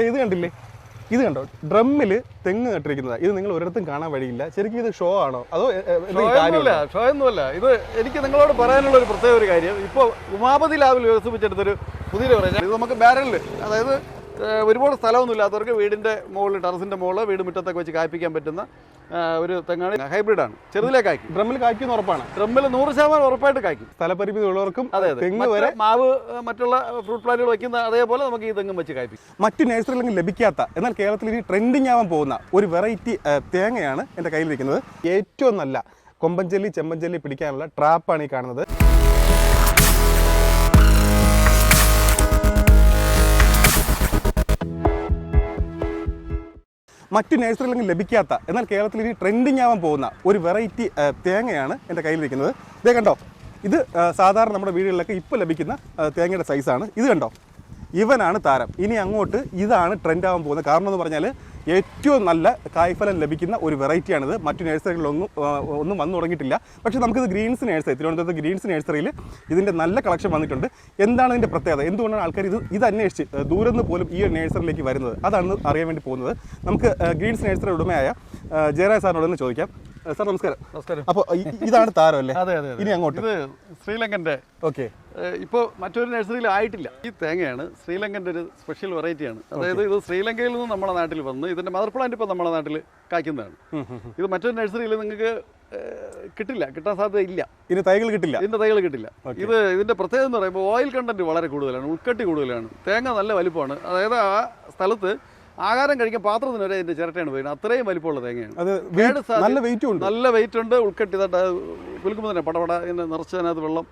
ഇത് കണ്ടില്ലേ, ഇത് കണ്ടോ, ഡ്രമ്മിൽ തെങ്ങ് നട്ടിരിക്കുന്നത്. ഇത് നിങ്ങൾ ഒരിടത്തും കാണാൻ വഴിയില്ല. ശരിക്കും ഇത് ഷോ ആണോ അതോ ഷോ ഒന്നുമല്ല. ഇത് എനിക്ക് നിങ്ങളോട് പറയാനുള്ള ഒരു പ്രത്യേക ഒരു കാര്യം, ഇപ്പോൾ ഉമാപതി ലാബിൽ വികസിപ്പിച്ചെടുത്തൊരു പുതിയൊരു പറയാം. ഇത് നമുക്ക് ബാരലിൽ, അതായത് ഒരുപാട് സ്ഥലമൊന്നും ഇല്ലാത്തവർക്ക് വീടിൻ്റെ മുകളിൽ, ടെറസിൻ്റെ മുകളിൽ വീട് മുറ്റത്തൊക്കെ വെച്ച് കായ്പ്പിക്കാൻ പറ്റുന്ന ഒരു തെങ്ങാണ്. ഹൈബ്രിഡാണ്, ചെറുതിലേ കായ്ക്കും. ഡ്രമ്മിൽ കായ്ക്കുന്ന ഉറപ്പാണ്. ഡ്രമ്മിൽ 100% ഉറപ്പായിട്ട് കായ്ക്കും. സ്ഥലപരിമിതി ഉള്ളവർക്കും അതെ, തെങ്ങ് വരെ മാവ് മറ്റുള്ള ഫ്രൂട്ട് പ്ലാന്റുകൾ വയ്ക്കുന്ന അതേപോലെ നമുക്ക് ഈ തെങ്ങും വെച്ച് കായ്പ്പിക്കും. മറ്റു നഴ്സറികളിൽ ലഭിക്കാത്ത, എന്നാൽ കേരളത്തിൽ ഇനി ട്രെൻഡിങ് ആവാൻ പോകുന്ന ഒരു വെറൈറ്റി തേങ്ങയാണ് എൻ്റെ കയ്യിലിരിക്കുന്നത്. ഏറ്റവും നല്ല കൊമ്പൻചെല്ലി ചെമ്പൻചെല്ലി പിടിക്കാനുള്ള ട്രാപ്പാണ് ഈ കാണുന്നത്. മറ്റു നഴ്സറികളിൽ ലഭിക്കാത്ത, എന്നാൽ കേരളത്തിൽ ഇനി ട്രെൻഡിങ് ആവാൻ പോകുന്ന ഒരു വെറൈറ്റി തേങ്ങയാണ് എൻ്റെ കയ്യിലിരിക്കുന്നത്. ഇതേ കണ്ടോ, ഇത് സാധാരണ നമ്മുടെ വീടുകളിലൊക്കെ ഇപ്പോൾ ലഭിക്കുന്ന തേങ്ങയുടെ സൈസാണ്. ഇത് കണ്ടോ, ഇവനാണ് താരം. ഇനി അങ്ങോട്ട് ഇതാണ് ട്രെൻഡ് ആവാൻ പോകുന്നത്. കാരണം എന്ന് പറഞ്ഞാൽ ഏറ്റവും നല്ല കായ്ഫലം ലഭിക്കുന്ന ഒരു വെറൈറ്റിയാണിത്. മറ്റു നഴ്സറികളിലൊന്നും വന്നു തുടങ്ങിയിട്ടില്ല. പക്ഷേ നമുക്കിത് ഗ്രീൻസ് നഴ്സറി, തിരുവനന്തപുരത്ത് ഗ്രീൻസ് നഴ്സറിയിൽ ഇതിൻ്റെ നല്ല കളക്ഷൻ വന്നിട്ടുണ്ട്. എന്താണ് ഇതിൻ്റെ പ്രത്യേകത, എന്തുകൊണ്ടാണ് ആൾക്കാർ ഇത് അന്വേഷിച്ച് ദൂരം നിന്ന് പോലും ഈ ഒരു നഴ്സറിയിലേക്ക് വരുന്നത്, അതാണ് അറിയാൻ വേണ്ടി പോകുന്നത്. നമുക്ക് ഗ്രീൻസ് നഴ്സറി ഉടമയായ ജയരാജ സാറിനോടൊന്ന് ചോദിക്കാം. സാർ നമസ്കാരം. നമസ്കാരം. അപ്പോൾ ഇതാണ് താരം അല്ലേ? അതെ അതെ. ഇനി അങ്ങോട്ട് ഇത് ശ്രീലങ്കൻ്റെ, ഓക്കെ, ഇപ്പോൾ മറ്റൊരു നഴ്സറിയിൽ ആയിട്ടില്ല. ഈ തേങ്ങയാണ് ശ്രീലങ്കൻ്റെ ഒരു സ്പെഷ്യൽ വെറൈറ്റിയാണ്. അതായത് ഇത് ശ്രീലങ്കയിൽ നിന്ന് നമ്മുടെ നാട്ടിൽ വന്ന് ഇതിൻ്റെ മദർ പ്ലാന്റ് ഇപ്പോൾ നമ്മുടെ നാട്ടിൽ കായ്ക്കുന്നതാണ്. ഇത് മറ്റൊരു നഴ്സറിയിൽ നിങ്ങൾക്ക് കിട്ടാൻ സാധ്യത ഇല്ല. ഇതിന്റെ തൈകൾ കിട്ടില്ല. ഇതിന്റെ പ്രത്യേകത എന്ന് പറയുമ്പോൾ ഓയിൽ കണ്ടന്റ് വളരെ കൂടുതലാണ്, ഉൾക്കട്ടി കൂടുതലാണ്, തേങ്ങ നല്ല വലിപ്പമാണ്. അതായത് ആ സ്ഥലത്ത് ആഹാരം കഴിക്കാൻ പാത്രത്തിന് വരെ ഇതിന്റെ ചിരട്ടയാണ് പോയിരുന്നത്. അത്രയും വലിപ്പമുള്ള തേങ്ങയാണ്. നല്ല വെയിറ്റ് ഉണ്ട്. ഉൾക്കട്ടി കുലുക്കുമ്പോൾ തന്നെ പടപട നിറച്ചതിനകത്ത് വെള്ളം,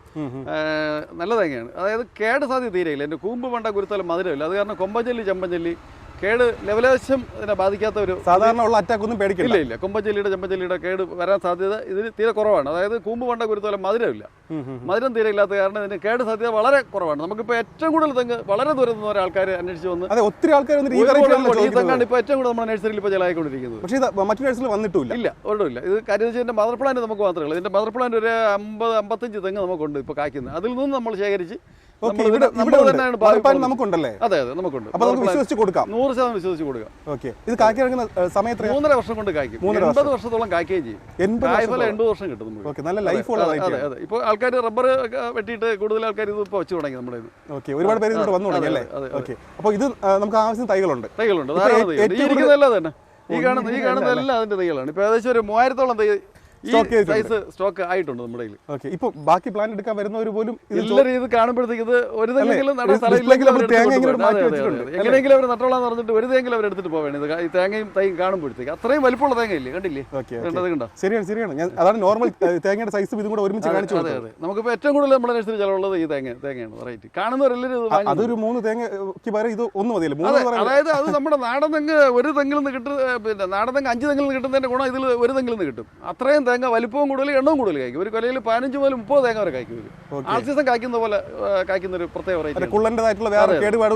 നല്ല തേങ്ങയാണ്. അതായത് കേട് സാധ്യത തീരെയില്ല. എൻ്റെ കൂമ്പ് വേണ്ട കുരുത്തലും മധുരമില്ല. അത് കാരണം കൊമ്പഞ്ചെല്ലി ചെമ്പഞ്ചെല്ലി കേട് ലെവലേശം ഇതിനെ ബാധിക്കാത്ത ഒരു സാധാരണ ഉള്ള അറ്റാക്ക് ഒന്നും പേടിക്കില്ല. ഇല്ല. കൊമ്പഞ്ചെല്ലിയുടെ ചെമ്പഞ്ചെല്ലിയുടെ കേട് വരാൻ സാധ്യത ഇതിന് തീരെ കുറവാണ്. അതായത് കൂമ്പ് വേണ്ട കുരുത്തോലം മധുരമില്ല. മധുരം തീരെ ഇല്ലാത്ത കാരണം ഇതിന് കേട് സാധ്യത വളരെ കുറവാണ്. നമുക്കിപ്പോൾ ഏറ്റവും കൂടുതൽ തെങ്ങ് വളരെ ദൂരത്ത് നിന്ന് ആൾക്കാർ അന്വേഷിച്ച് വന്ന് ഒത്തിരി ആൾക്കാർ ഈ തെങ്ങാണ് ഇപ്പോൾ ഏറ്റവും കൂടുതൽ നമ്മുടെ നഴ്സറിയിൽ ഇപ്പോൾ ചിലവായിക്കൊണ്ടിരിക്കുന്നത്. പക്ഷേ മറ്റു നഴ്സറിയിൽ വന്നിട്ടില്ല. ഇല്ല, ഒരിടമില്ല. ഇത് കാര്യം മദർ പ്ലാന്റ് നമുക്ക് മാത്രമേ ഉള്ളൂ. ഇതിന്റെ മദർ പ്ലാന്റ് ഒരു 50-55 തെങ്ങ് നമുക്കുണ്ട് ഇപ്പോൾ കായ്ക്കുന്നത്. അതിൽ നിന്ന് നമ്മൾ ശേഖരിച്ച് നമുക്കുണ്ടല്ലേ? അതെ അതെ, നമുക്കുണ്ട്. അപ്പോൾ നമുക്ക് വിശ്വസിച്ച് കൊടുക്കാം, 100% വിശ്വസിച്ച് കൊടുക്കാം. ഓക്കെ. ഇത് കായ്ക്കുന്ന സമയം 3.5 വർഷം കൊണ്ട് കായ്ക്കും. 80 വർഷത്തോളം കായ്ക്കുകയും ചെയ്യും. കായ്ഫലം 80 വർഷം കിട്ടും നമുക്ക്. നല്ല ലൈഫ് ഉള്ള. അതെ അതെ. ഇപ്പോൾ ആൾക്കാർ റബ്ബർ വെട്ടിയിട്ട് കൂടുതൽ ആൾക്കാർ ഇത് ഇപ്പോൾ വെച്ച് തുടങ്ങി നമ്മുടെ. ഓക്കെ, ഒരുപാട് പേര് ഇവിടെ വന്നു തുടങ്ങി അല്ലേ? ഓക്കെ. അപ്പോൾ ഇത് നമുക്ക് ആവശ്യം തൈകളുണ്ട്. ഈ ഇരിക്കുന്നതെല്ലാം തന്നെ, ഈ കാണുന്നതെല്ലാം അതിന്റെ തൈകളാണ്. ഇപ്പോൾ ഏകദേശം ഒരു 3000-ഓളം തൈ സ്റ്റോക്ക് ആയിട്ടുണ്ട് നമ്മുടെ കയ്യിൽ. ഓക്കെ. ഇപ്പൊ ബാക്കി പ്ലാൻ എടുക്കാൻ വരുന്നവർ പോലും എല്ലാവരും ഇത് കാണുമ്പോഴത്തേക്ക് ഇത് ഒരു തെങ്ങെങ്കിലും നടാൻ സ്ഥലമില്ലെങ്കിലും എങ്ങനെയെങ്കിലും അവർ നട്ടോളാന്ന് പറഞ്ഞിട്ട് ഒരു തെങ്ങെങ്കിലും അവർ എടുത്തിട്ട് പോവേണ്ട. ഇത് ഈ തേങ്ങയും തൈയും കാണുമ്പോഴത്തേക്ക് അത്രയും വലിപ്പമുള്ള തേങ്ങയില്ലേ, കണ്ടില്ലേ? കണ്ടോ? ശരിയാണ്. അതാണ് നോർമൽ തേങ്ങയുടെ സൈസും ഇതും കൂടെ ഒരുമിച്ച് കാണിച്ചു. അതെ അതെ. നമുക്കിപ്പോൾ ഏറ്റവും കൂടുതൽ നമ്മുടെ നഴ്സറി ചിലവുള്ളത് ഈ തേങ്ങയാണ് വെറൈറ്റി. കാണുന്നവരെല്ലാവരും അതൊരു 3 തേങ്ങയ്ക്ക് പകരം ഇത് ഒന്ന് മതിയല്ലോ. അതായത് അത് നമ്മുടെ നാടൻ തെങ്ങ് ഒരു തെങ്ങിൽ നിന്ന് കിട്ടും. പിന്നെ നാടൻ തെങ്ങ് 5 തെങ്ങിൽ നിന്ന് കിട്ടുന്നതിന്റെ ഗുണം ഇതിൽ ഒരു തെങ്ങിൽ നിന്ന് കിട്ടും. അത്രയും തേങ്ങ വലിപ്പവും കൂടുതൽ എണ്ണവും കൂടുതൽ കായ്ക്കും. ഒരു കൊലയിൽ 15 മുതൽ 30 തേങ്ങ വരെ കായ്ക്കും. ആൾ സീസൺ കായ്ക്കുന്ന പോലെ കായ്ക്കുന്ന ഒരു പ്രത്യേക വെറൈറ്റി.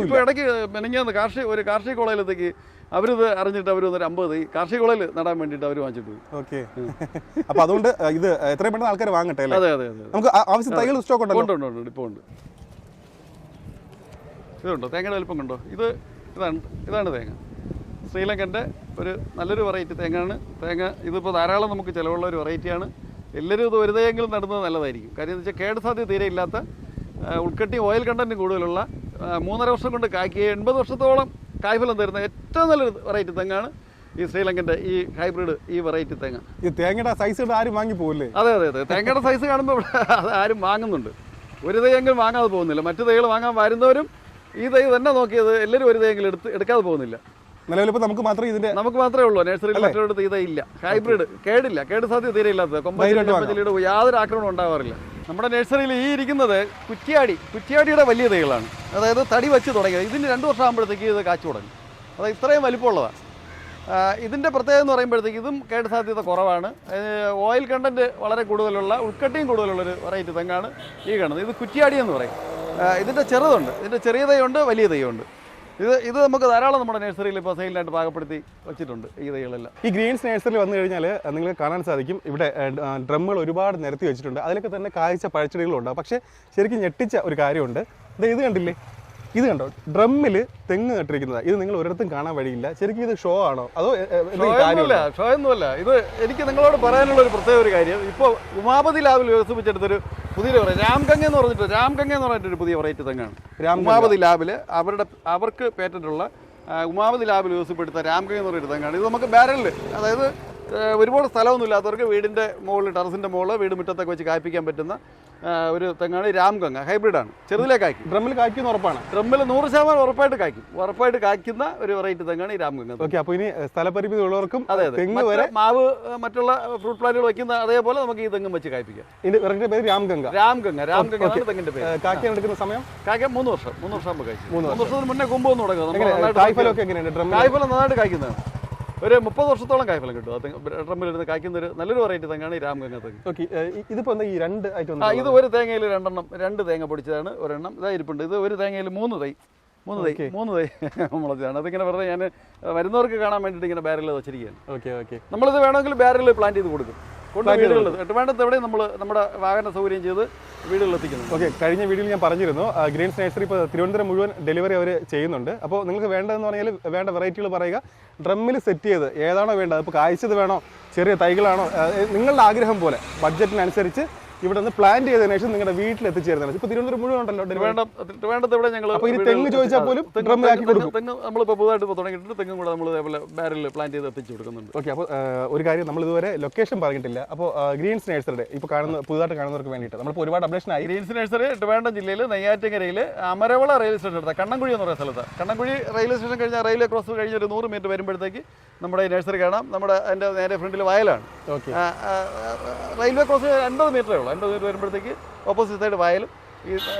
ഇപ്പോൾ ഇടയ്ക്ക് മെനഞ്ഞാന്ന് ഒരു കാർഷിക കോളേജിലത്തേക്ക് അവരിത് അറിഞ്ഞിട്ട് അവർ ഒരു 50 കാർഷിക കോളേജിൽ നടാൻ വേണ്ടിയിട്ട് അവർ വാങ്ങിച്ചിട്ട്. ഓക്കെ. അപ്പൊ അതുകൊണ്ട് ഇത് എത്രയും പെട്ടെന്ന് ആൾക്കാർ വാങ്ങട്ടെ. അതെ അതെ അതെ. നമുക്ക് ആവശ്യം തൈകൾ സ്റ്റോക്ക് ഉണ്ട്. ഇപ്പോൾ ഉണ്ട്. ഇതുണ്ടോ തേങ്ങയുടെ വലിപ്പം കണ്ടോ? ഇതാണ് തേങ്ങ. ശ്രീലങ്കൻ്റെ ഒരു നല്ലൊരു വെറൈറ്റി തേങ്ങയാണ്. ഇതിപ്പോൾ ധാരാളം നമുക്ക് ചിലവുള്ള ഒരു വെറൈറ്റിയാണ്. എല്ലാവരും ഇത് ഒരു തേങ്ങെങ്കിലും നടുന്നത് നല്ലതായിരിക്കും. കാര്യം എന്ന് വെച്ചാൽ കേട് സാധ്യത തീരെ ഇല്ലാത്ത, ഉൾക്കട്ടി ഓയിൽ കണ്ടന്റ് കൂടുതലുള്ള, 3.5 വർഷം കൊണ്ട് കായ്ക്കുക 80 വർഷത്തോളം കായ്ഫലം തരുന്ന ഏറ്റവും നല്ലൊരു വെറൈറ്റി തെങ്ങാണ് ഈ ശ്രീലങ്കൻ്റെ ഈ ഹൈബ്രിഡ് ഈ വെറൈറ്റി തേങ്ങ. ഈ തേങ്ങയുടെ സൈസ് ആരും വാങ്ങി പോകില്ലേ? അതെ അതെ അതെ. തേങ്ങയുടെ സൈസ് കാണുമ്പോൾ അത് ആരും വാങ്ങുന്നുണ്ട്. ഒരു തൈയെങ്കിലും വാങ്ങാതെ പോകുന്നില്ല. മറ്റു തൈകൾ വാങ്ങാൻ വരുന്നവരും ഈ തൈ തന്നെ നോക്കിയത് എല്ലാവരും ഒരു തൈയെങ്കിലും എടുക്കാതെ പോകുന്നില്ല. നിലവിലിപ്പോൾ നമുക്ക് മാത്രമേ ഉള്ളൂ നഴ്സറിയിൽ. മറ്റൊരിടത്ത് ഇത് ഇല്ല. ഹൈബ്രിഡ് കേട് സാധ്യത തീരെ ഇല്ലാത്തത്. കൊമ്പഞ്ചെല്ലിയുടെ യാതൊരു ആക്രമണം ഉണ്ടാവാറില്ല. നമ്മുടെ നഴ്സറിയിൽ ഈ ഇരിക്കുന്നത് കുറ്റിയാടിയുടെ വലിയ തൈകളാണ്. അതായത് തടി വെച്ച് തുടങ്ങിയത്. ഇതിന് 2 വർഷം ആകുമ്പോഴത്തേക്ക് ഇത് കാച്ചു തുടങ്ങി. അതായത് ഇത്രയും വലിപ്പമുള്ളതാണ്. ഇതിൻ്റെ പ്രത്യേകത എന്ന് പറയുമ്പോഴത്തേക്ക് ഇതും കേട് സാധ്യത കുറവാണ്. ഓയിൽ കണ്ടന്റ് വളരെ കൂടുതലുള്ള, ഉൾക്കട്ടിയും കൂടുതലുള്ളൊരു വെറൈറ്റി തെങ്ങാണ് ഈ കാണുന്നത്. ഇത് കുറ്റിയാടി എന്ന് പറയും. ഇതിൻ്റെ ചെറുതുണ്ട്, ഇതിൻ്റെ ചെറിയ തൈയുണ്ട്, വലിയ തൈയുണ്ട്. ഇത് നമുക്ക് ധാരാളം നമ്മുടെ നഴ്സറിയിൽ ഇപ്പോൾ സെയിലിനായിട്ട് പാകപ്പെടുത്തി വെച്ചിട്ടുണ്ട് ഈ തൈകളെല്ലാം. ഈ ഗ്രീൻസ് നഴ്സറിയിൽ വന്നു കഴിഞ്ഞാൽ നിങ്ങൾക്ക് കാണാൻ സാധിക്കും ഇവിടെ ഡ്രമ്മുകൾ ഒരുപാട് നിരത്തി വെച്ചിട്ടുണ്ട്. അതിലൊക്കെ തന്നെ കായ്ച്ച പഴച്ചെടികളുണ്ട്. പക്ഷേ ശരിക്കും ഞെട്ടിച്ച ഒരു കാര്യമുണ്ട്. ഇത് കണ്ടില്ലേ, ഇത് കണ്ടോ, ഡ്രമ്മിൽ തെങ്ങ് നട്ടിരിക്കുന്നത്. ഇത് നിങ്ങൾ ഒരിടത്തും കാണാൻ വഴിയില്ല. ശരിക്കും ഇത് ഷോ ആണോ അതോ ഷോ ഒന്നുമല്ല. ഇത് എനിക്ക് നിങ്ങളോട് പറയാനുള്ള ഒരു പ്രത്യേക ഒരു കാര്യം, ഇപ്പോൾ ഉമാപതി ലാബിൽ വികസിപ്പിച്ചെടുത്തൊരു പുതിയൊരു വെറൈറ്റി രാംഗംഗ എന്ന് പറഞ്ഞിട്ടൊരു പുതിയ വെറൈറ്റി തെങ്ങാണ്. ഉമാപതി ലാബിൽ അവർക്ക് പേറ്റന്റുള്ള ഉമാപതി ലാബിൽ വികസിപ്പെടുത്ത രാംഗംഗ എന്ന് പറയുന്ന തെങ്ങാണ്. ഇത് നമുക്ക് ബാരലിൽ, അതായത് ഒരുപാട് സ്ഥലമൊന്നും ഇല്ലാത്തവർക്ക് വീടിൻ്റെ മുകളിൽ, ടെറസിൻ്റെ മുകളിൽ, വീട് മുറ്റത്തൊക്കെ വെച്ച് കായ്പ്പിക്കാൻ പറ്റുന്ന ഒരു തെങ്ങാണ് രാംഗംഗ. ഹൈബ്രിഡാണ്, ചെറുതിലേ കായ്ക്കും. ഡ്രമ്മിൽ കായ്ക്കുന്ന ഉറപ്പാണ്. ഡ്രമ്മിൽ 100% ഉറപ്പായിട്ട് കായ്ക്കുന്ന ഒരു വെറൈറ്റി തെങ്ങാണ് ഈ രാംഗംഗ. ഓക്കെ, അപ്പോൾ ഇനി സ്ഥലപരിമിതി ഉള്ളവർക്കും അതെ തെങ്ങ് വരെ മാവ് മറ്റുള്ള ഫ്രൂട്ട് പ്ലാന്റുകൾ വയ്ക്കുന്ന അതേപോലെ നമുക്ക് ഈ തെങ്ങും വെച്ച് കായ്പ്പിക്കാം. ഇതിന്റെ വെറൈറ്റി പേര് രാംഗംഗ. രാംഗംഗ തെങ്ങിന്റെ പേര്. കായ്ക്കാൻ എടുക്കുന്ന സമയം കായ്ക്കാൻ 3 വർഷം ആകുമ്പോൾ കായ്ക്കും. 3 വർഷത്തിന് മുന്നേ കൊമ്പൊന്നും തുടങ്ങും. കായ്ഫലമൊക്കെ എങ്ങനെയാണ്? കായ്ഫലം നന്നായിട്ട് കായ്ക്കുന്നതാണ്. ഒരു 30 വർഷത്തോളം കായ്ഫലം കിട്ടും. ഡ്രമ്മിലിരുന്ന് കായ്ക്കുന്ന ഒരു നല്ലൊരു വെറൈറ്റി തെങ്ങാണ് ഈ രാംഗംഗ തെങ്ങ്. ഓക്കെ, ഇതിപ്പോ ഈ 2 ഐറ്റം. ഇത് ഒരു തേങ്ങയിൽ 2 തേങ്ങ പൊടിച്ചതാണ്, ഒരെണ്ണം ഇതായിരിപ്പുണ്ട്. ഇത് ഒരു തേങ്ങയിൽ 3 തൈ മുളച്ചതാണ്. അതിങ്ങനെ വെറുതെ ഞാൻ വരുന്നവർക്ക് കാണാൻ വേണ്ടിയിട്ട് ഇങ്ങനെ ബാരലിൽ വെച്ചിരിക്കുകയാണ്. ഓക്കെ, നമ്മളിത് വേണമെങ്കിൽ ബാരലിൽ പ്ലാന്റ് ചെയ്ത് കൊടുക്കും. വീടുകളിൽ വേണ്ടത് എവിടെയും നമ്മൾ നമ്മുടെ വാഹന സൗകര്യം ചെയ്ത് വീടുകളിൽ എത്തിക്കുന്നു. ഓക്കെ, കഴിഞ്ഞ വീഡിയോയിൽ ഞാൻ പറഞ്ഞിരുന്നു ഗ്രീൻസ് നഴ്സറി ഇപ്പോൾ തിരുവനന്തപുരം മുഴുവൻ ഡെലിവറി അവർ ചെയ്യുന്നുണ്ട്. അപ്പോൾ നിങ്ങൾക്ക് വേണ്ടതെന്ന് പറഞ്ഞാൽ വേണ്ട വെറൈറ്റികൾ പറയുക, ഡ്രമ്മിൽ സെറ്റ് ചെയ്ത് ഏതാണോ വേണ്ടത്, ഇപ്പോൾ കായ്ച്ചത് വേണോ, ചെറിയ തൈകളാണോ, നിങ്ങളുടെ ആഗ്രഹം പോലെ ബഡ്ജറ്റിനനുസരിച്ച് ഇവിടെ നിന്ന് പ്ലാൻ ചെയ്തതിനു ശേഷം നിങ്ങളുടെ വീട്ടിൽ എത്തിച്ചേരുന്നതാണ്. ഇപ്പോൾ തിരുവനന്തപുരം മുഴുവൻ ഉണ്ടല്ലോ വേണ്ടത് ഇവിടെ ഞങ്ങൾ. അപ്പോൾ ഈ തെങ്ങ് ചോദിച്ചാൽ പോലും ഡ്രമ്മിലാക്കി കൊടുക്കും. തെങ്ങ് നമ്മളിപ്പോൾ പുതുതായിട്ട് തുടങ്ങിയിട്ടുണ്ട്. തെങ്ങും കൂടെ നമ്മൾ ഇതേപോലെ ബാരലിൽ പ്ലാൻ ചെയ്ത് എത്തിച്ചു കൊടുക്കുന്നുണ്ട്. ഓക്കെ, അപ്പോൾ ഒരു കാര്യം നമ്മൾ ഇതുവരെ ലൊക്കേഷൻ പറഞ്ഞിട്ടില്ല. അപ്പോൾ ഗ്രീൻസ് നഴ്സറിയുടെ ഇപ്പോൾ പുതുതായിട്ട് കാണുന്നവർക്ക് വേണ്ടിയിട്ട് നമ്മളിപ്പോൾ ഒരുപാട് അപ്ഡേഷൻ ആയി. ഗ്രീൻസ് നഴ്സറി ട്രിവാൻഡ്രം ജില്ലയിൽ നെയ്യാറ്റിൻകരയിൽ അമരവള റെയിൽവേ സ്റ്റേഷൻ എടുത്ത കണ്ണൻകുഴി എന്ന് പറയുന്ന സ്ഥലത്ത്, കണ്ണൻകുഴി റെയിൽവേ സ്റ്റേഷൻ കഴിഞ്ഞാൽ റെയിൽവേ ക്രോസ് കഴിഞ്ഞ് ഒരു 100 മീറ്റർ വരുമ്പോഴത്തേക്ക് നമ്മുടെ ഈ നഴ്സറി കാണാം. നമ്മുടെ അതിൻ്റെ നേരെ ഫ്രണ്ടിൽ വയലാണ്. റെയിൽവേ ക്രോസ് 50 മീറ്ററേ ഉള്ളൂ. 50 മീറ്റർ വരുമ്പോഴത്തേക്ക് ഓപ്പോസിറ്റ് സൈഡ് വയലും, ഈ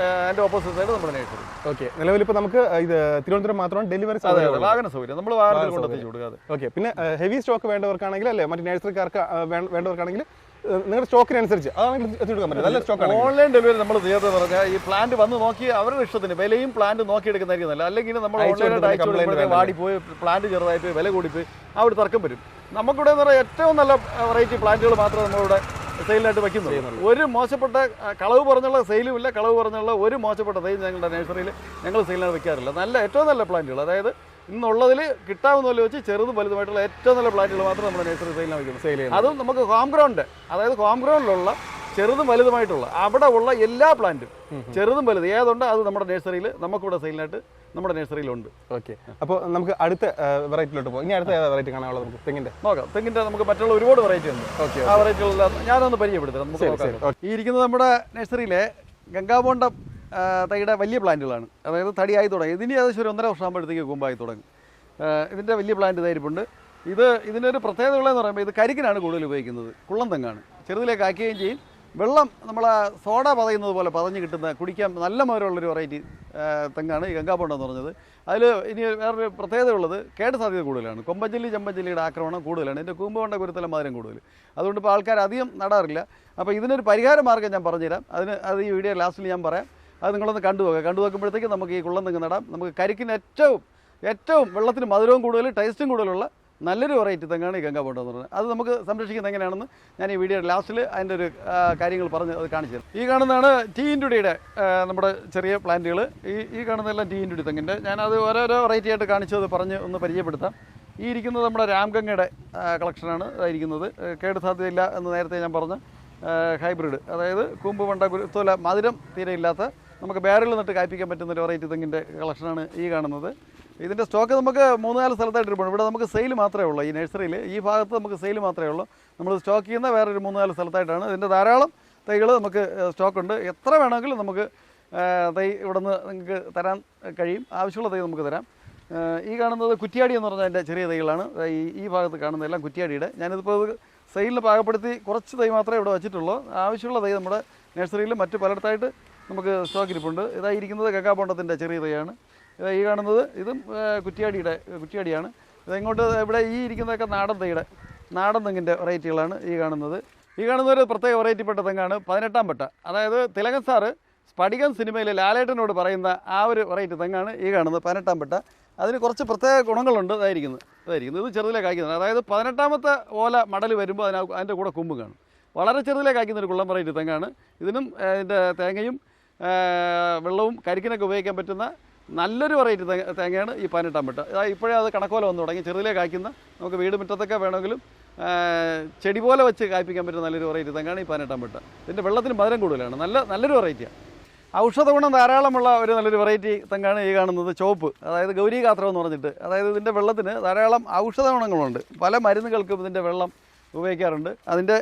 അതിൻ്റെ ഓപ്പോസിറ്റ് സൈഡ് നമ്മുടെ നഴ്സറി. ഓക്കെ, നിലവിൽ ഇപ്പോൾ നമുക്ക് ഇത് തിരുവനന്തപുരം മാത്രമാണ് ഡെലിവറി വാഹന സൗകര്യം, നമ്മൾ വാഹനത്തിൽ കൊണ്ടെത്തിച്ചു കൊടുക്കാതെ. ഓക്കെ, പിന്നെ ഹെവി സ്റ്റോക്ക് വേണ്ടവർക്കാണെങ്കിൽ, അല്ലേ മറ്റു നഴ്സറിക്കാർക്ക് വേണ്ടവർക്കാണെങ്കിൽ നിങ്ങളുടെ സ്റ്റോക്കിനനുസരിച്ച് അതാണെങ്കിൽ എത്തിയെടുക്കാൻ പറ്റും. നല്ല സ്റ്റോക്കാണ്. ഓൺലൈൻ ഡെലിവറി നമ്മൾ ചെയ്തത് പറഞ്ഞാൽ ഈ പ്ലാന്റ് വന്ന് നോക്കി അവരുടെ ഇഷ്ടത്തിന് വിലയും പ്ലാന്റ് നോക്കിയെടുക്കുന്നതായിരിക്കും നല്ല. അല്ലെങ്കിൽ നമ്മൾ ഓൺലൈനായിട്ട് അയച്ചു വാടിപ്പോയി, പ്ലാന്റ് ചെറുതായിട്ട് വില കൂടിപ്പോയി ആ ഒരു തർക്കം വരും. നമുക്കിവിടെ എന്ന് പറഞ്ഞാൽ ഏറ്റവും നല്ല വെറൈറ്റി പ്ലാന്റുകൾ മാത്രമേ നമ്മളിവിടെ സെയിലായിട്ട് വയ്ക്കുന്നു. ഒരു മോശപ്പെട്ട കളവ് പറഞ്ഞുള്ള സെയിലും ഇല്ല, കളവ് പറഞ്ഞുള്ള ഒരു മോശപ്പെട്ട തൈ ഞങ്ങളുടെ നഴ്സറിയിൽ ഞങ്ങൾ സെയിലാണ് വെക്കാറില്ല. ഏറ്റവും നല്ല പ്ലാന്റുകൾ, അതായത് ഇന്നുള്ളതിൽ കിട്ടാവുന്ന പോലെ വെച്ച് ചെറുതും വലുതുമായിട്ടുള്ള ഏറ്റവും നല്ല പ്ലാന്റുകൾ മാത്രം നമ്മുടെ നഴ്സറി സെയിലാണ് വയ്ക്കുന്നത്. അതും നമുക്ക് ഹോം ഗ്രൗണ്ട്, അതായത് ഹോം ഗ്രൗണ്ടിലുള്ള ചെറുതും വലുതുമായിട്ടുള്ള അവിടെ ഉള്ള എല്ലാ പ്ലാന്റും ചെറുതും വലുത് ഏതുണ്ട് അത് നമ്മുടെ നഴ്സറിയിൽ നമുക്കിവിടെ സെയിലിനായിട്ട് നമ്മുടെ നഴ്സറിയിലുണ്ട്. ഓക്കെ, അപ്പോൾ നമുക്ക് അടുത്ത വെറൈറ്റിയിലോട്ട് പോകും. ഇനി അടുത്ത വെറൈറ്റി കാണാനുള്ളത് നമുക്ക് തെങ്ങിൻ്റെ നോക്കാം. തെങ്ങിൻ്റെ നമുക്ക് മറ്റുള്ള ഒരുപാട് വെറൈറ്റി ഉണ്ട്. ഓക്കെ, ആ വെറൈറ്റികളെല്ലാം ഞാനൊന്ന് പരിചയപ്പെടുത്തരാം. നമുക്ക് ഈ ഇരിക്കുന്നത് നമ്മുടെ നഴ്സറിയിലെ ഗംഗാബോണ്ടം തൈയുടെ വലിയ പ്ലാന്റുകളാണ്. അതായത് തടിയായി തുടങ്ങി. ഇതിന് ഏകദേശം ഒരു 1.5 വർഷം ആകുമ്പോഴത്തേക്ക് കൂമ്പായി തുടങ്ങും. ഇതിൻ്റെ വലിയ പ്ലാന്റ് ഇതായിരിപ്പുണ്ട്. ഇതിൻ്റെ ഒരു പ്രത്യേകതകളെന്ന് പറയുമ്പോൾ ഇത് കരിക്കിനാണ് കൂടുതൽ ഉപയോഗിക്കുന്നത്. കുള്ളം തെങ്ങാണ്. ചെറുതിലേക്ക് ആക്കുകയും ചെയ്യും. വെള്ളം നമ്മൾ സോഡ പതയുന്നത് പോലെ പതഞ്ഞ് കിട്ടുന്ന, കുടിക്കാൻ നല്ല മധുരമുള്ളൊരു വെറൈറ്റി തെങ്ങാണ് ഈ ഗംഗാബോണ്ടം എന്ന് പറഞ്ഞത്. അതിൽ ഇനി വേറൊരു പ്രത്യേകത ഉള്ളത്, കേട് സാധ്യത കൂടുതലാണ്. കൊമ്പഞ്ചല്ലി ചെമ്പഞ്ചല്ലിയുടെ ആക്രമണം കൂടുതലാണ്. ഇതിൻ്റെ കൂമ്പ് കൊണ്ട കുരുത്തല മധുരം കൂടുതൽ. അതുകൊണ്ട് ഇപ്പോൾ ആൾക്കാർ അധികം നടാറില്ല. അപ്പോൾ ഇതിനൊരു പരിഹാര മാർഗ്ഗം ഞാൻ പറഞ്ഞുതരാം. അത് ഈ വീഡിയോ ലാസ്റ്റിൽ ഞാൻ പറയാം. അത് നിങ്ങളൊന്ന് കണ്ടുനോക്കുമ്പോഴത്തേക്ക് നമുക്ക് ഈ കുള്ളം തെങ്ങ് നടാം. നമുക്ക് കരിക്കിന് ഏറ്റവും വെള്ളത്തിന് മധുരവും കൂടുതൽ, ടേസ്റ്റും കൂടുതലുള്ള നല്ലൊരു വെറൈറ്റി തെങ്ങാണ് ഈ ഗംഗാബോണ്ടം എന്ന് പറയുന്നത്. അത് നമുക്ക് സംരക്ഷിക്കുന്നത് എങ്ങനെയാണെന്ന് ഞാൻ ഈ വീഡിയോ ലാസ്റ്റിൽ അതിൻ്റെ ഒരു കാര്യങ്ങൾ പറഞ്ഞ് അത് കാണിച്ചു തരാം. ഈ കാണുന്നതാണ് ടീൻറ്റുടിയുടെ നമ്മുടെ ചെറിയ പ്ലാന്റുകൾ. ഈ കാണുന്നതെല്ലാം ടീൻറ്റുടി തെങ്ങിൻ്റെ. ഞാനത് ഓരോരോ വെറൈറ്റി ആയിട്ട് കാണിച്ചത് പറഞ്ഞ് ഒന്ന് പരിചയപ്പെടുത്താം. ഈ ഇരിക്കുന്നത് നമ്മുടെ രാംഗംഗയുടെ കളക്ഷനാണ്. ഇതായിരിക്കുന്നത് കേട് സാധ്യതയില്ല എന്ന് നേരത്തെ ഞാൻ പറഞ്ഞ ഹൈബ്രിഡ്, അതായത് കൂമ്പ് വണ്ട കുരുത്തോല മധുരം തീരെ ഇല്ലാത്ത, നമുക്ക് ബാരലിൽ നിന്നിട്ട് കായ്പ്പിക്കാൻ പറ്റുന്ന ഒരു വെറൈറ്റി തെങ്ങിൻ്റെ കളക്ഷനാണ് ഈ കാണുന്നത്. ഇതിൻ്റെ സ്റ്റോക്ക് നമുക്ക് 3-4 സ്ഥലത്തായിട്ട് ഇരിപ്പുണ്ട്. ഇവിടെ നമുക്ക് സെയിൽ മാത്രമേ ഉള്ളൂ. ഈ നഴ്സറിയിൽ ഈ ഭാഗത്ത് നമുക്ക് സെയിൽ മാത്രമേ ഉള്ളൂ. നമ്മൾ സ്റ്റോക്ക് ചെയ്യുന്ന വേറൊരു 3-4 സ്ഥലത്തായിട്ടാണ്. ഇതിൻ്റെ ധാരാളം തൈകൾ നമുക്ക് സ്റ്റോക്കുണ്ട്. എത്ര വേണമെങ്കിലും നമുക്ക് തൈ ഇവിടെ നിന്ന് നിങ്ങൾക്ക് തരാൻ കഴിയും. ആവശ്യമുള്ള തൈ നമുക്ക് തരാം. ഈ കാണുന്നത് കുറ്റിയാടി എന്ന് പറഞ്ഞാൽ എൻ്റെ ചെറിയ തൈകളാണ്. ഈ ഭാഗത്ത് കാണുന്നതെല്ലാം കുറ്റിയാടിയുടെ. ഞാനിതിപ്പോൾ സെയിലിന് പാകപ്പെടുത്തി കുറച്ച് തൈ മാത്രമേ ഇവിടെ വെച്ചിട്ടുള്ളൂ. ആവശ്യമുള്ള തൈ നമ്മുടെ നഴ്സറിയിൽ മറ്റ് പലയിടത്തായിട്ട് നമുക്ക് സ്റ്റോക്ക് ഇരിപ്പുണ്ട്. ഇതായിരിക്കുന്നത് ഗംഗാബോണ്ടത്തിൻ്റെ ചെറിയ തൈയാണ്. ഈ കാണുന്നത് ഇതും കുറ്റിയാടിയാണ്. ഇതെങ്ങോട്ട് ഇവിടെ ഈ ഇരിക്കുന്നതൊക്കെ നാടൻ തെങ്ങിൻ്റെ വെറൈറ്റികളാണ് ഈ കാണുന്നത്. ഒരു പ്രത്യേക വെറൈറ്റിപ്പെട്ട തെങ്ങാണ് 18-ാം പട്ട. അതായത് തിലകൻ സാറ് സ്ഫടികം സിനിമയിലെ ലാലേട്ടനോട് പറയുന്ന ആ ഒരു വെറൈറ്റി തെങ്ങാണ് ഈ കാണുന്നത് 18-ാം പട്ട. അതിന് കുറച്ച് പ്രത്യേക ഗുണങ്ങളുണ്ട്. ഇതായിരിക്കുന്നത് ഇത് ചെറുതിലെ കായ്ക്കുന്നത്. അതായത് 18-ാമത്തെ ഓല മടൽ വരുമ്പോൾ അതിൻ്റെ കൂടെ കൊമ്പ് കാണും. വളരെ ചെറുതിലെ കായ്ക്കുന്ന ഒരു കുള്ളം വെറൈറ്റി തെങ്ങാണ്. ഇതിനും ഇതിൻ്റെ തേങ്ങയും വെള്ളവും കരിക്കിനൊക്കെ ഉപയോഗിക്കാൻ പറ്റുന്ന നല്ലൊരു വെറൈറ്റി തേങ്ങയാണ് ഈ 18 ബെട്ട്. ഇപ്പോഴേ അത് കണക്കോല വന്നു തുടങ്ങി. ചെറുതിലേ കായ്ക്കുന്ന, നമുക്ക് വീട് മുറ്റത്തൊക്കെ വേണമെങ്കിലും ചെടി പോലെ വെച്ച് കായ്പ്പിക്കാൻ പറ്റുന്ന നല്ലൊരു വെറൈറ്റി തെങ്ങാണ് ഈ 18 ബെട്ട്. ഇതിൻ്റെ വെള്ളത്തിന് മധുരം കൂടുതലാണ്. നല്ലൊരു വെറൈറ്റിയാണ്. ഔഷധ ഗുണം ധാരാളമുള്ള ഒരു നല്ലൊരു വെറൈറ്റി തെങ്ങാണ് ഈ കാണുന്നത് ചോപ്പ്. അതായത് ഗൗരി ഗാത്രം എന്ന് പറഞ്ഞിട്ട്. അതായത് ഇതിൻ്റെ വെള്ളത്തിന് ധാരാളം ഔഷധ ഗുണങ്ങളുണ്ട്. പല മരുന്നുകൾക്കും ഇതിൻ്റെ വെള്ളം ഉപയോഗിക്കാറുണ്ട്. അതിൻ്റെ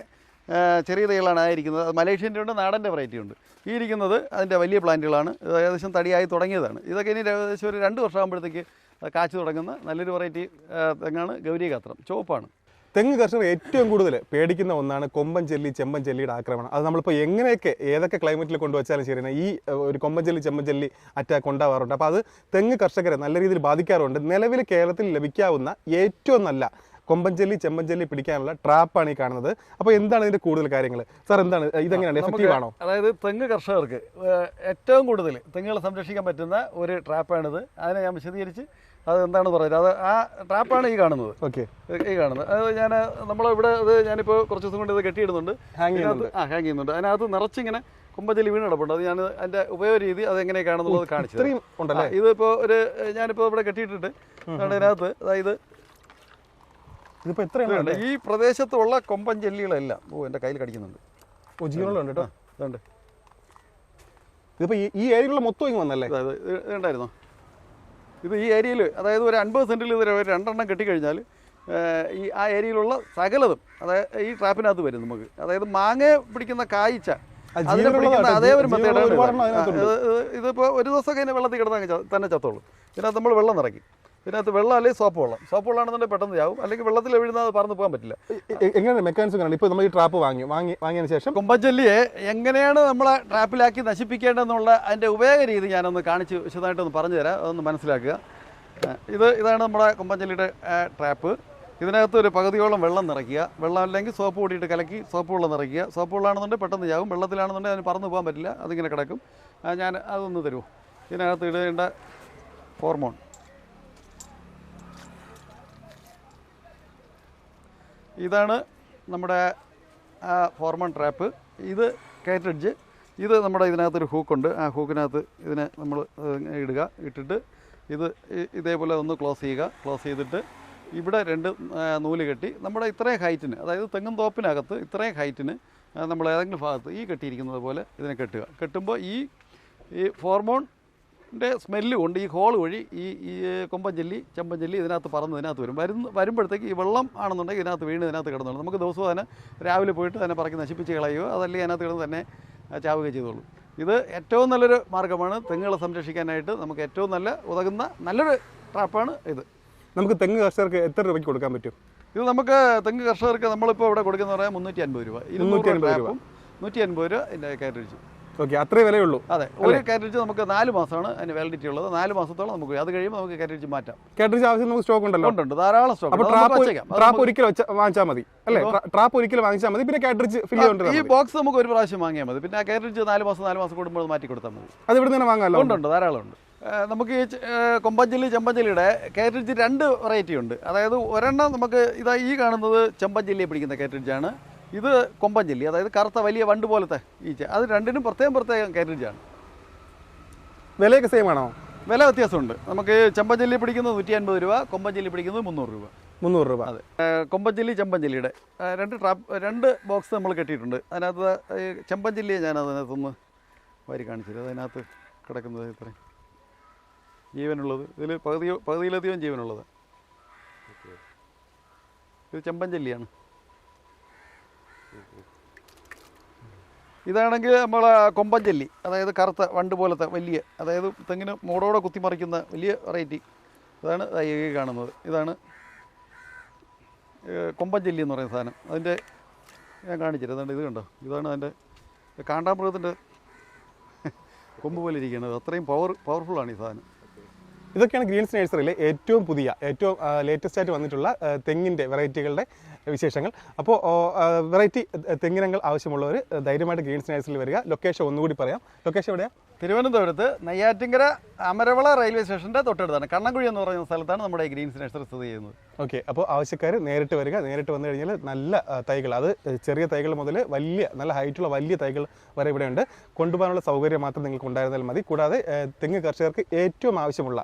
ചെറിയ തൈകളാണ് ആയിരിക്കുന്നത്. അത് മലേഷ്യൻ്റെ ഉണ്ട്, നാടൻ്റെ വെറൈറ്റി ഉണ്ട്. ഈ ഇരിക്കുന്നത് അതിൻ്റെ വലിയ പ്ലാന്റുകളാണ്. ഇത് ഏകദേശം തടിയായി തുടങ്ങിയതാണ്. ഇതൊക്കെ ഇനി ഏകദേശം ഒരു 2 വർഷമാകുമ്പോഴത്തേക്ക് കാച്ചു തുടങ്ങുന്ന നല്ലൊരു വെറൈറ്റി തെങ്ങാണ് ഗൗരി ഗാത്രം. ചുവപ്പാണ്. തെങ്ങ് കർഷകർ ഏറ്റവും കൂടുതൽ പേടിക്കുന്ന ഒന്നാണ് കൊമ്പൻ ചെല്ലി ചെമ്പൻ ചെല്ലിയുടെ ആക്രമണം. അത് നമ്മളിപ്പോൾ എങ്ങനെയൊക്കെ ഏതൊക്കെ ക്ലൈമറ്റിൽ കൊണ്ടുവച്ചാലും ശരിയാണ് ഈ ഒരു കൊമ്പൻ ചെല്ലി ചെമ്പൻ ചെല്ലി അറ്റാക്ക് ഉണ്ടാവാറുണ്ട്. അപ്പോൾ അത് തെങ്ങ് കർഷകരെ നല്ല രീതിയിൽ ബാധിക്കാറുണ്ട്. നിലവിൽ കേരളത്തിൽ ലഭിക്കാവുന്ന ഏറ്റവും നല്ല കൊമ്പൻ ചെല്ലി ചെമ്പൻ ചെല്ലി പിടിക്കാനുള്ള ട്രാപ്പാണ് ഈ കാണുന്നത്. അപ്പോൾ എന്താണ് ഇതിൻ്റെ കൂടുതൽ കാര്യങ്ങൾ സാർ? എന്താണ് ഇതെങ്ങനെയാണ്, എഫക്റ്റീവ് ആണോ? അതായത് തെങ്ങ് കർഷകർക്ക് ഏറ്റവും കൂടുതൽ തെങ്ങുകളെ സംരക്ഷിക്കാൻ പറ്റുന്ന ഒരു ട്രാപ്പാണിത്. അതിനെ ഞാൻ വിശദീകരിച്ച് അത് എന്താണെന്ന് പറയുന്നത്. അത് ആ ട്രാപ്പാണ് ഈ കാണുന്നത്. ഓക്കെ, ഈ കാണുന്നത് അത് നമ്മളിവിടെ അത് ഞാനിപ്പോൾ കുറച്ച് ദിവസം കൊണ്ട് ഇത് കെട്ടിയിടുന്നുണ്ട്, ഹാങ് ചെയ്യുന്നുണ്ട്. അതിനകത്ത് നിറച്ചിങ്ങനെ കൊമ്പഞ്ചെല്ലി വീണ് കിടപ്പുണ്ട്. അത് ഞാൻ അതിൻ്റെ ഉപയോഗ രീതി അത് എങ്ങനെയൊക്കെയാണെന്നുള്ളത് കാണിച്ചത്. ഇതിപ്പോൾ ഞാനിപ്പോൾ ഇവിടെ കെട്ടിയിട്ടിട്ട് അതിനകത്ത് അതായത് ഇതിപ്പോൾ എത്രയാണ് ഈ പ്രദേശത്തുള്ള കൊമ്പൻ ചെല്ലികളെല്ലാം എൻ്റെ കയ്യിൽ കടിക്കുന്നുണ്ട്. ജീവനുണ്ട് കേട്ടോ. ഇതുണ്ട്. ഇതിപ്പോൾ ഈ ഏരിയയിലുള്ള മൊത്തം ഇങ്ങ് വന്നല്ലേ? അതായത് ഇതുണ്ടായിരുന്നോ? ഇത് ഈ ഏരിയയിൽ അതായത് ഒരു 50 സെൻറ്റിൽ ഇത് 2 കെട്ടിക്കഴിഞ്ഞാൽ ആ ഏരിയയിലുള്ള സകലതും അതായത് ഈ ട്രാപ്പിനകത്ത് വരും നമുക്ക്. അതായത് മാങ്ങ പിടിക്കുന്ന കായ്ച്ച അതിനെ പിടിക്കുന്ന അതേ ഒരു മെത്തേഡാണ്. ഇതിപ്പോൾ ഒരു ദിവസമൊക്കെ അതിനെ വെള്ളത്തിൽ കിടന്നാൽ തന്നെ ചത്തോളും. ഇതിനകത്ത് നമ്മൾ വെള്ളം നിറയ്ക്കും. ഇതിനകത്ത് വെള്ളം അല്ലെങ്കിൽ സോപ്പ് വെള്ളമാണെന്നുണ്ടെങ്കിൽ പെട്ടെന്ന് ചാവും. അല്ലെങ്കിൽ വെള്ളത്തിൽ വീഴുന്നത് പറന്ന് പോകാൻ പറ്റില്ല. എങ്ങനെയാണ് മെക്കാനിസം? ഇപ്പോൾ നമ്മൾ ഈ ട്രാപ്പ് വാങ്ങിയതിന് ശേഷം കൊമ്പഞ്ചെല്ലിയെ എങ്ങനെയാണ് നമ്മളെ ട്രാപ്പിലാക്കി നശിപ്പിക്കേണ്ടതെന്നുള്ള അതിൻ്റെ ഉപയോഗ രീതി ഞാനൊന്ന് കാണിച്ച് വിശദമായിട്ടൊന്ന് പറഞ്ഞു തരാം. അതൊന്ന് മനസ്സിലാക്കുക. ഇതാണ് നമ്മുടെ കൊമ്പഞ്ചെല്ലിയുടെ ട്രാപ്പ്. ഇതിനകത്ത് ഒരു പകുതിയോളം വെള്ളം നിറയ്ക്കുക. വെള്ളം അല്ലെങ്കിൽ സോപ്പ് കൂടിയിട്ട് കലക്കി സോപ്പ് വെള്ളം നിറയ്ക്കുക. സോപ്പ് വെള്ളമാണെന്നുണ്ടെങ്കിൽ പെട്ടെന്ന് ചാവും. വെള്ളത്തിലാണെന്നുണ്ടെങ്കിൽ അതിന് പറന്ന് പോകാൻ പറ്റില്ല. അതിങ്ങനെ കിടക്കും. ഞാൻ അതൊന്ന് തരുമോ? ഇതിനകത്ത് ഇടേണ്ട ഹോർമോൺ ഇതാണ് നമ്മുടെ ഹോർമോൺ ട്രാപ്പ്. ഇത് കാറ്റ്രിഡ്ജ്. ഇത് നമ്മുടെ ഇതിനകത്തൊരു ഹൂക്കുണ്ട്. ആ ഹൂക്കിനകത്ത് ഇതിനെ നമ്മൾ ഇട്ടിട്ട് ഇതേപോലെ ഒന്ന് ക്ലോസ് ചെയ്യുക. ക്ലോസ് ചെയ്തിട്ട് ഇവിടെ 2 നൂല് കെട്ടി നമ്മുടെ ഇത്രയും ഹൈറ്റിന്, അതായത് തെങ്ങും തോപ്പിനകത്ത് ഇത്രയും ഹൈറ്റിന് നമ്മൾ ഏതെങ്കിലും ഭാഗത്ത് ഈ കെട്ടിയിരിക്കുന്നത് പോലെ ഇതിനെ കെട്ടുക. കെട്ടുമ്പോൾ ഈ ഹോർമോണിൻ്റെ സ്മെല്ല് കൊണ്ട് ഈ ഹോൾ വഴി ഈ കൊമ്പഞ്ചെല്ലി ചെമ്പഞ്ചെല്ലി ഇതിനകത്ത് ഇതിനകത്ത് വരുമ്പോഴത്തേക്ക് ഈ വെള്ളം ആണെന്നുണ്ടെങ്കിൽ ഇതിനകത്ത് വീണ് ഇതിനകത്ത് കിടന്നുള്ളൂ. നമുക്ക് ദിവസവും അതിനെ രാവിലെ പോയിട്ട് അതിനെ പറക്കി നശിപ്പിച്ച് കളയുകയോ അതല്ലെങ്കിൽ അതിനകത്ത് കിടന്ന് തന്നെ ചാവുകയോ ചെയ്തോളൂ. ഇത് ഏറ്റവും നല്ലൊരു മാർഗ്ഗമാണ് തെങ്ങുകളെ സംരക്ഷിക്കാനായിട്ട്. നമുക്ക് ഏറ്റവും ഉതകുന്ന നല്ലൊരു ട്രാപ്പാണ് ഇത്. നമുക്ക് തെങ്ങ് കർഷകർക്ക് എത്ര രൂപയ്ക്ക് കൊടുക്കാൻ പറ്റും? ഇത് നമുക്ക് തെങ്ങ് കർഷകർക്ക് നമ്മളിപ്പോൾ ഇവിടെ കൊടുക്കുന്ന പറയാൻ 350 രൂപ. 250 രൂപ 150 രൂപ ഇതിൻ്റെ കാറ്ററിച്ച്. ഓക്കെ, അത്രേ വിലയുള്ളൂ. അതെ, ഒരു കാറ്ററിച്ച് നമുക്ക് 4 മാസമാണ് അതിന് വാലിഡിറ്റി ഉള്ളത്. 4 മാസത്തോളം നമുക്ക് അത് കഴിയുമ്പോൾ നമുക്ക് കാറ്ററിച്ച് മാറ്റാം. കാറ്ററിച്ച് ആവശ്യം നമുക്ക് സ്റ്റോക്ക് ഉണ്ടല്ലോ? ഉണ്ട്, ധാരാളം സ്റ്റോക്ക്. ട്രാപ്പ് ഒരിക്കൽ വാങ്ങിച്ചാൽ മതി അല്ലേ? ട്രാപ്പ് ഒരിക്കൽ വാങ്ങിച്ചാൽ മതി. പിന്നെ കാറ്ററിച്ച് ഫില്ല് ചെയ്യേണ്ടത് ഈ ബോക്സ് നമുക്ക് ഒരു പ്രാവശ്യം വാങ്ങിയാൽ മതി. പിന്നെ ആ കാറ്ററിച്ച് 4 മാസം കൂടുമ്പോൾ മാറ്റി കൊടുത്താൽ മതി. അത് ഇവിടെ നിന്ന് വാങ്ങാമല്ലോ? ഉണ്ട്, ധാരാളം ഉണ്ട്. നമുക്ക് ഈ കൊമ്പഞ്ചെല്ലി ചെമ്പഞ്ചെല്ലിയുടെ കാറ്ററിച്ച് 2 വെറൈറ്റി ഉണ്ട്. അതായത് ഒരെണ്ണം നമുക്ക് ഈ കാണുന്നത് ചെമ്പഞ്ചെല്ലിയെ പിടിക്കുന്ന കാറ്ററിച്ചാണ്. ഇത് കൊമ്പഞ്ചെല്ലി, അതായത് കറുത്ത വലിയ വണ്ട് പോലത്തെ ഈച്ച. അത് രണ്ടിനും പ്രത്യേകം കാറ്ററിച്ചാണ്. വിലയൊക്കെ സെയിം ആണോ? വില വ്യത്യാസമുണ്ട്. നമുക്ക് ചെമ്പഞ്ചെല്ലി പിടിക്കുന്നത് 150 രൂപ, കൊമ്പഞ്ചെല്ലി പിടിക്കുന്നത് 300 രൂപ. 300 രൂപ. അതെ, കൊമ്പഞ്ചെല്ലി ചെമ്പഞ്ചെല്ലിയുടെ 2 ബോക്സ് നമ്മൾ കെട്ടിയിട്ടുണ്ട്. അതിനകത്ത് ചെമ്പഞ്ചെല്ലിയെ ഞാൻ അതിനകത്തൊന്ന് വാരി കാണിച്ചത്. അതിനകത്ത് കിടക്കുന്നത് ഇത്രയും ജീവനുള്ളത്. ഇതിൽ പകുതിയിലധികം ജീവനുള്ളത് ഇത് ചെമ്പഞ്ചെല്ലിയാണ്. ഇതാണെങ്കിൽ നമ്മൾ കൊമ്പഞ്ചെല്ലി, അതായത് കറുത്ത വണ്ട് പോലത്തെ വലിയ, അതായത് തെങ്ങിന് മൂടോടെ കുത്തിമറിക്കുന്ന വലിയ വെറൈറ്റി. ഇതാണ് ഈ കാണുന്നത്. ഇതാണ് കൊമ്പഞ്ചെല്ലി എന്ന് പറയുന്ന സാധനം. അതിൻ്റെ ഞാൻ കാണിച്ചിരുന്നുണ്ട്. ഇത് കണ്ടോ? ഇതാണ് അതിൻ്റെ കാണ്ടാമൃഗത്തിൻ്റെ കൊമ്പ് പോലെ ഇരിക്കുന്നത്. അത്രയും പവർഫുള്ളാണ് ഈ സാധനം. ഇതൊക്കെയാണ് ഗ്രീൻസ് നഴ്സറിയിലെ ഏറ്റവും പുതിയ ഏറ്റവും ലേറ്റസ്റ്റ് ആയിട്ട് വന്നിട്ടുള്ള തെങ്ങിൻ്റെ വെറൈറ്റികളുടെ വിശേഷങ്ങൾ. അപ്പോൾ വെറൈറ്റി തെങ്ങിനങ്ങൾ ആവശ്യമുള്ളവർ ധൈര്യമായിട്ട് ഗ്രീൻസ് നഴ്സറിയിൽ വരിക. ലൊക്കേഷൻ ഒന്നുകൂടി പറയാം. ലൊക്കേഷൻ എവിടെയാണ്? തിരുവനന്തപുരത്ത് നെയ്യാറ്റിങ്കര അമരവള റെയിൽവേ സ്റ്റേഷൻ്റെ തൊട്ടടുത്താണ്. കണ്ണൻകുഴി എന്ന് പറയുന്ന സ്ഥലത്താണ് നമ്മുടെ ഈ ഗ്രീൻസ് നഴ്സറി സ്ഥിതി ചെയ്യുന്നത്. ഓക്കെ, അപ്പോൾ ആവശ്യക്കാർ നേരിട്ട് വരിക. നേരിട്ട് വന്നു കഴിഞ്ഞാൽ നല്ല തൈകൾ, അത് ചെറിയ തൈകൾ മുതൽ വലിയ നല്ല ഹൈറ്റുള്ള വലിയ തൈകൾ വരെ ഇവിടെയുണ്ട്. കൊണ്ടുപോകാനുള്ള സൗകര്യം മാത്രം നിങ്ങൾക്ക് ഉണ്ടായിരുന്നാൽ മതി. കൂടാതെ തെങ്ങ് കർഷകർക്ക് ഏറ്റവും ആവശ്യമുള്ള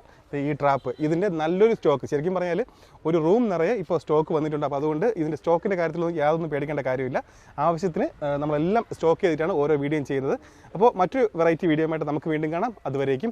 ഈ ട്രാപ്പ്, ഇതിൻ്റെ നല്ലൊരു സ്റ്റോക്ക്, ശരിക്കും പറഞ്ഞാൽ ഒരു റൂം നിറയെ ഇപ്പോൾ സ്റ്റോക്ക് വന്നിട്ടുണ്ട്. അപ്പോൾ അതുകൊണ്ട് ഇതിൻ്റെ സ്റ്റോക്കിൻ്റെ കാര്യത്തിലൊന്നും യാതൊന്നും പേടിക്കേണ്ട കാര്യമില്ല. ആവശ്യത്തിന് നമ്മളെല്ലാം സ്റ്റോക്ക് ചെയ്തിട്ടാണ് ഓരോ വീഡിയോയും ചെയ്യുന്നത്. അപ്പോൾ മറ്റൊരു വെറൈറ്റി വീഡിയോയുമായിട്ട് നമുക്ക് വീണ്ടും കാണാം. അതുവരേക്കും